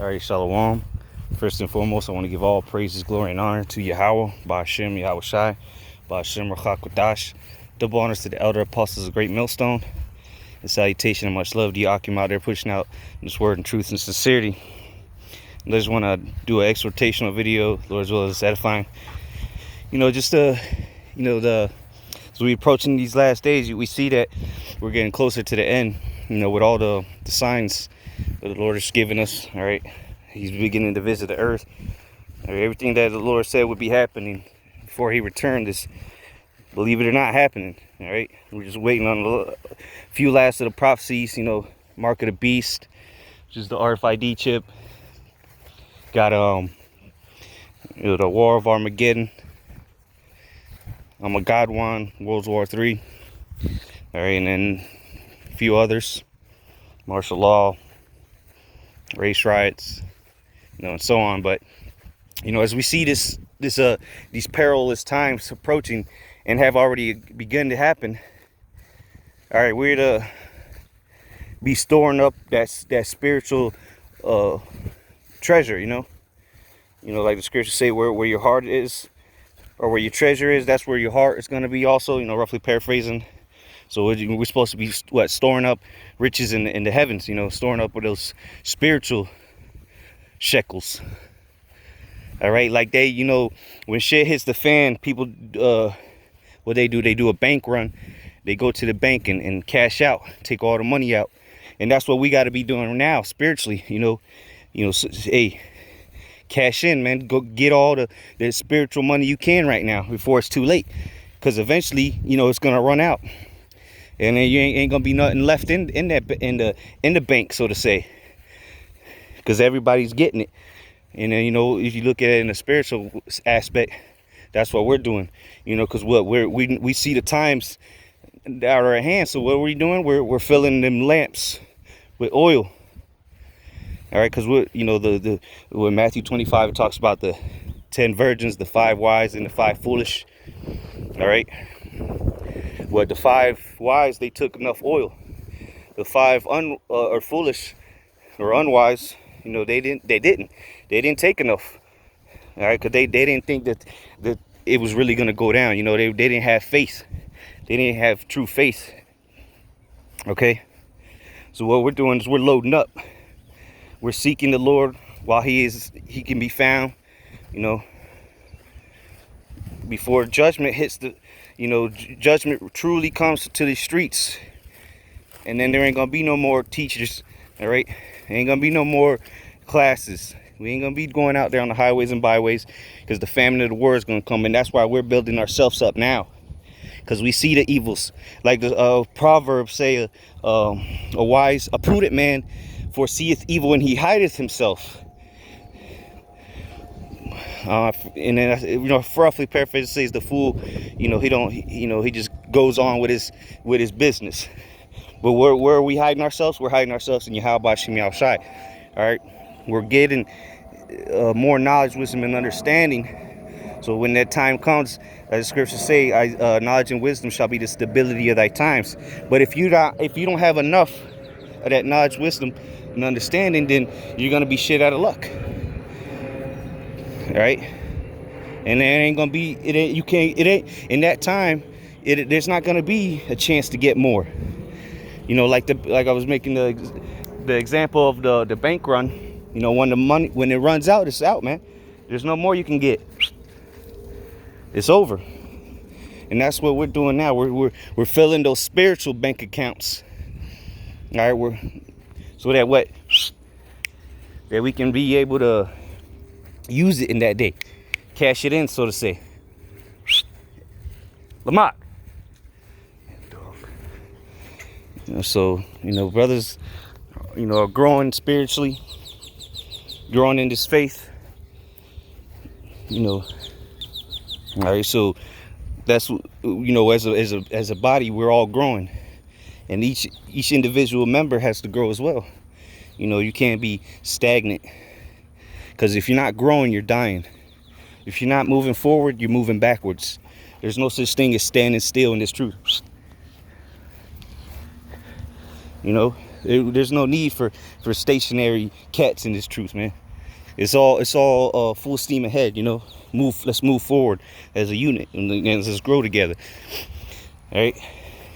All right, Shalom. First and foremost, I want to give all praises, glory, and honor to Yahweh, Ba'ashem, Yahweh Shai, Ba'ashem, Rachakwadash. Double honors to the elder apostles of Great Millstone. And salutation and much love to you, Akim, out there pushing out this word in truth and sincerity. And I just want to do an exhortational video, Lord, as well as edifying. As we approaching these last days, we see that we're getting closer to the end, with all the signs that the Lord is giving us. All right, He's beginning to visit the earth. All right, everything that the Lord said would be happening before He returned is, believe it or not, happening. All right, we're just waiting on a few last of the prophecies. Mark of the beast, which is the RFID chip. Got the War of Armageddon. I'm a Godwan, World War III. All right, and then a few others, martial law, race riots, and so on. But as we see these perilous times approaching and have already begun to happen, all right, we're to be storing up that spiritual treasure. Like the scriptures say, where your heart is, or where your treasure is, that's where your heart is going to be also, roughly paraphrasing. So we're supposed to be storing up riches in the heavens, storing up with those spiritual shekels. All right, like when shit hits the fan, people, what they do a bank run. They go to the bank and cash out, take all the money out. And that's what we got to be doing now spiritually, hey, cash in, man. Go get all the spiritual money you can right now before it's too late, because eventually it's gonna run out, and then you ain't gonna be nothing left in the bank, so to say, because everybody's getting it. And then if you look at it in the spiritual aspect, that's what we're doing, because we see the times that are at hand. So what are we doing? We're filling them lamps with oil. All right, because when Matthew 25, it talks about the 10 virgins, the 5 wise, and the 5 foolish. All right. Well, the 5 wise, they took enough oil. The 5 or foolish or unwise, they didn't take enough. All right, because they didn't think that it was really gonna go down. They didn't have faith. They didn't have true faith. Okay. So what we're doing is we're loading up. We're seeking the Lord while He can be found, before judgment hits judgment truly comes to the streets. And then there ain't gonna be no more teachers, all right? There ain't gonna be no more classes. We ain't gonna be going out there on the highways and byways, because the famine of the world is gonna come. And that's why we're building ourselves up now, because we see the evils. Like the Proverbs say, a prudent man foreseeth evil and he hideth himself. And then roughly paraphrase says the fool, he just goes on with his business. But where are we hiding ourselves? We're hiding ourselves in Yahweh Ba'ashem Yahweh Shai. All right, we're getting more knowledge, wisdom, and understanding. So when that time comes, as the scriptures say, knowledge and wisdom shall be the stability of thy times. But if you don't have enough of that knowledge, wisdom, and understanding, then you're gonna be shit out of luck. All right, and there ain't gonna be in that time. There's not gonna be a chance to get more. Like I was making the example of the bank run. When it runs out, it's out, man. There's no more you can get. It's over. And that's what we're doing now. We're filling those spiritual bank accounts. All right, so that we can be able to use it in that day, cash it in, so to say. Lamont. So brothers, are growing spiritually, growing in this faith. All right, so that's as a body, we're all growing, and each individual member has to grow as well. You can't be stagnant, because if you're not growing, you're dying. If you're not moving forward, you're moving backwards. There's no such thing as standing still in this truth. There's no need for stationary cats in this truth, man. It's all full steam ahead, you know. Let's move forward as a unit, and let's grow together. All right,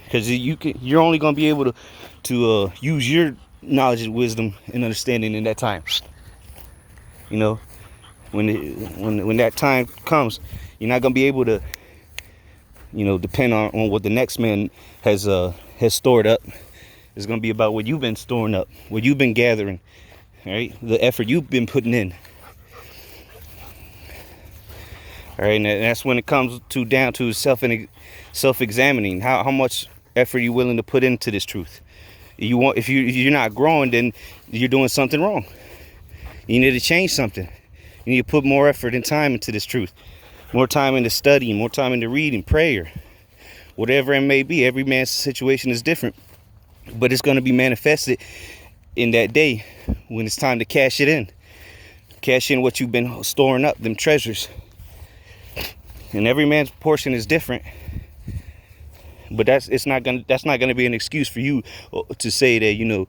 because you're only gonna be able to use your knowledge and wisdom and understanding in that time. You know, when that time comes, you're not gonna be able to, you know, depend on what the next man has stored up. It's gonna be about what you've been storing up, what you've been gathering, right? The effort you've been putting in. All right, and that's when it comes down to self-examining. How much effort are you willing to put into this truth? If you're not growing, then you're doing something wrong. You need to change something. You need to put more effort and time into this truth. More time into studying, more time into reading, prayer, whatever it may be. Every man's situation is different, but it's going to be manifested in that day when it's time to cash it in. Cash in what you've been storing up, them treasures. And every man's portion is different, but that's not gonna be an excuse for you to say that you know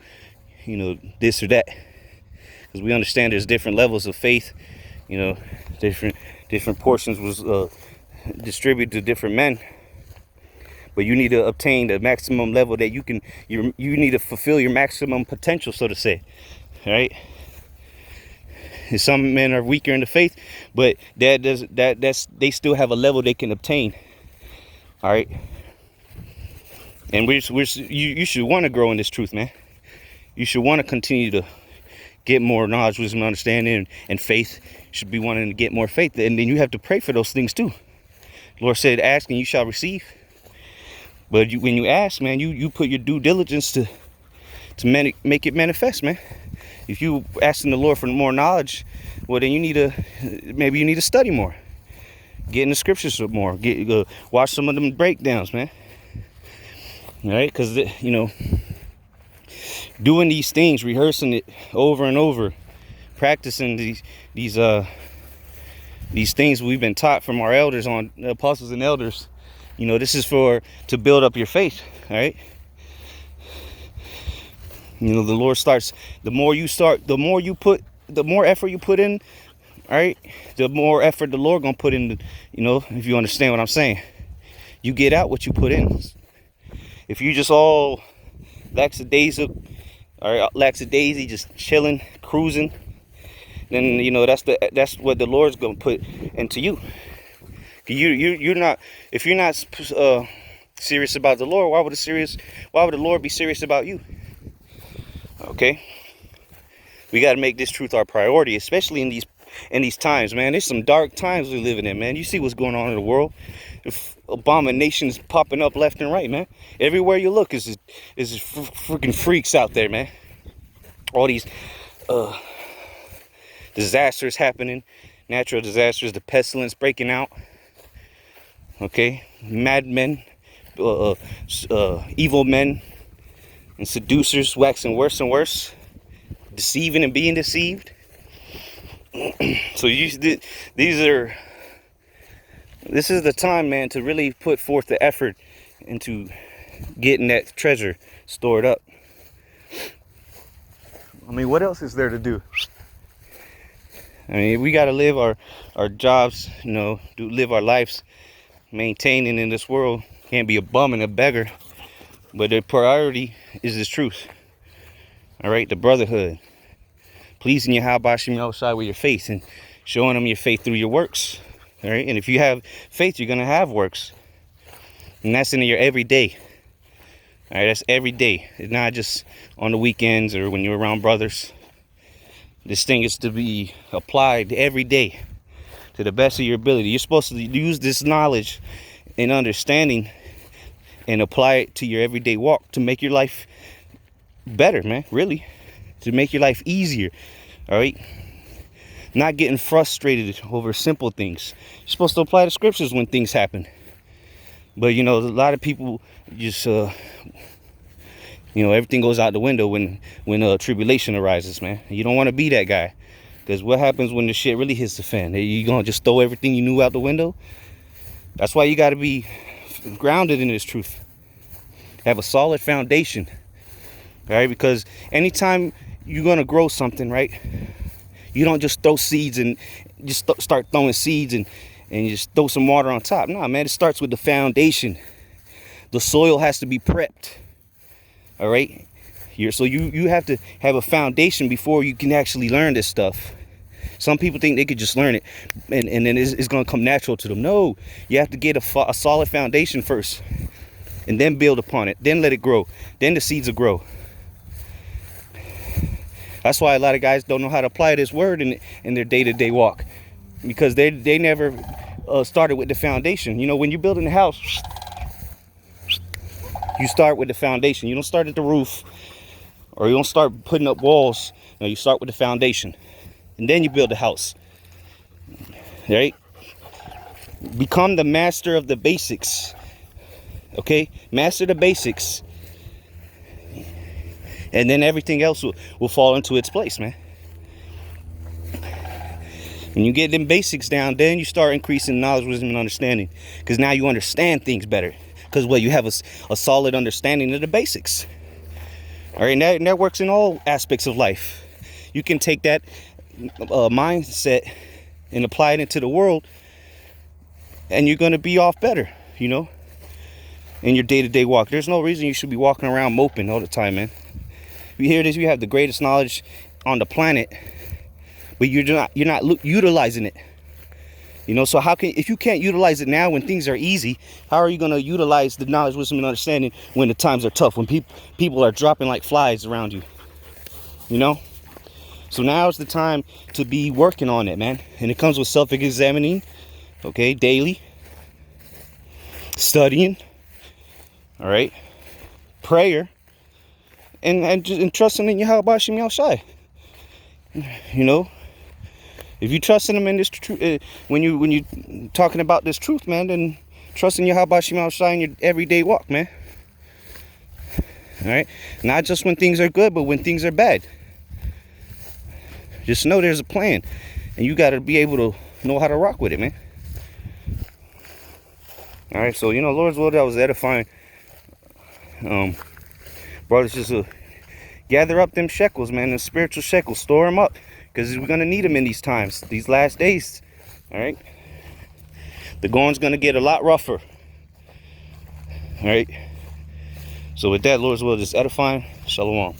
this or that, because we understand there's different levels of faith. You know, different portions was distributed to different men, but you need to obtain the maximum level that you need to fulfill your maximum potential, so to say. All right. Some men are weaker in the faith, but they still have a level they can obtain. All right, and you should want to grow in this truth, man. You should want to continue to get more knowledge, wisdom, understanding, and faith. You should be wanting to get more faith, and then you have to pray for those things too. The Lord said, "Ask and you shall receive." But when you ask, man, you put your due diligence to make it manifest, man. If you asking the Lord for more knowledge, well, then maybe you need to study more, get in the scriptures more, watch some of them breakdowns, man. All right, because you know, doing these things, rehearsing it over and over, practicing these things we've been taught from our elders, on apostles and elders. You know, this is to build up your faith. All right. You know, the Lord starts, the more effort you put in, all right, the more effort the Lord gonna put in, you know, if you understand what I'm saying. You get out what you put in. If you just all lackadaisy, just chilling, cruising, then, you know, that's what the Lord's gonna put into you. You're not, if you're not serious about the Lord, why would the Lord be serious about you? Okay, we got to make this truth our priority, especially in these times, man. There's some dark times we're living in, man. You see what's going on in the world. Abominations popping up left and right, man. Everywhere you look is freaking freaks out there, man. All these disasters happening, natural disasters, the pestilence breaking out. Okay, madmen, evil men, and seducers waxing worse and worse, deceiving and being deceived. So this is the time, man, to really put forth the effort into getting that treasure stored up. I mean, what else is there to do? I mean, we got to live our jobs, you know, live our lives, maintaining in this world. Can't be a bum and a beggar. But the priority is this truth. All right, the brotherhood. Pleasing Yahweh Shem Yahushua with your faith and showing them your faith through your works. All right, and if you have faith, you're going to have works. And that's in your everyday. All right, that's every day. It's not just on the weekends or when you're around brothers. This thing is to be applied every day to the best of your ability. You're supposed to use this knowledge and understanding and apply it to your everyday walk to make your life better, man, really. To make your life easier, all right? Not getting frustrated over simple things. You're supposed to apply the scriptures when things happen. But, you know, a lot of people just, you know, everything goes out the window when tribulation arises, man. You don't want to be that guy. Because what happens when the shit really hits the fan? You going to just throw everything you knew out the window? That's why you got to be grounded in this truth. Have a solid foundation. right? Because anytime you're gonna grow something, right, you don't just throw seeds and just start throwing seeds and you just throw some water on top. No, man, it starts with the foundation. The soil has to be prepped. All right, so you have to have a foundation before you can actually learn this stuff. Some people think they could just learn it and then it's going to come natural to them. No, you have to get a solid foundation first and then build upon it, then let it grow, then the seeds will grow. That's why a lot of guys don't know how to apply this word in their day-to-day walk, because they never started with the foundation. You know, when you're building a house, you start with the foundation. You don't start at the roof, or you don't start putting up walls. No, you start with the foundation, and then you build the house. Right? Become the master of the basics. Okay? Master the basics. And then everything else will fall into its place, man. When you get them basics down, then you start increasing knowledge, wisdom, and understanding. Because now you understand things better. Because, well, you have a solid understanding of the basics. All right, and that works in all aspects of life. You can take that mindset and apply it into the world, and you're going to be off better, you know, in your day-to-day walk. There's no reason you should be walking around moping all the time, man. You hear this, you have the greatest knowledge on the planet, but you're not utilizing it. You know, so if you can't utilize it now when things are easy, how are you going to utilize the knowledge, wisdom, and understanding when the times are tough, when people are dropping like flies around you? You know? So now is the time to be working on it, man. And it comes with self-examining, okay, daily, studying, all right, prayer, and trusting in Yahweh Shem Yahushai. You know? If you trust in him in this truth, when you talking about this truth, man, then trust in Yahweh Shem Yahushai in your everyday walk, man. All right, not just when things are good, but when things are bad. Just know there's a plan, and you got to be able to know how to rock with it, man. All right, so you know, Lord's will, that was edifying. Brothers, just gather up them shekels, man, the spiritual shekels, store them up. Because we're going to need them in these times, these last days. All right. The going's going to get a lot rougher. All right. So with that, Lord's will, just edifying. Shalom.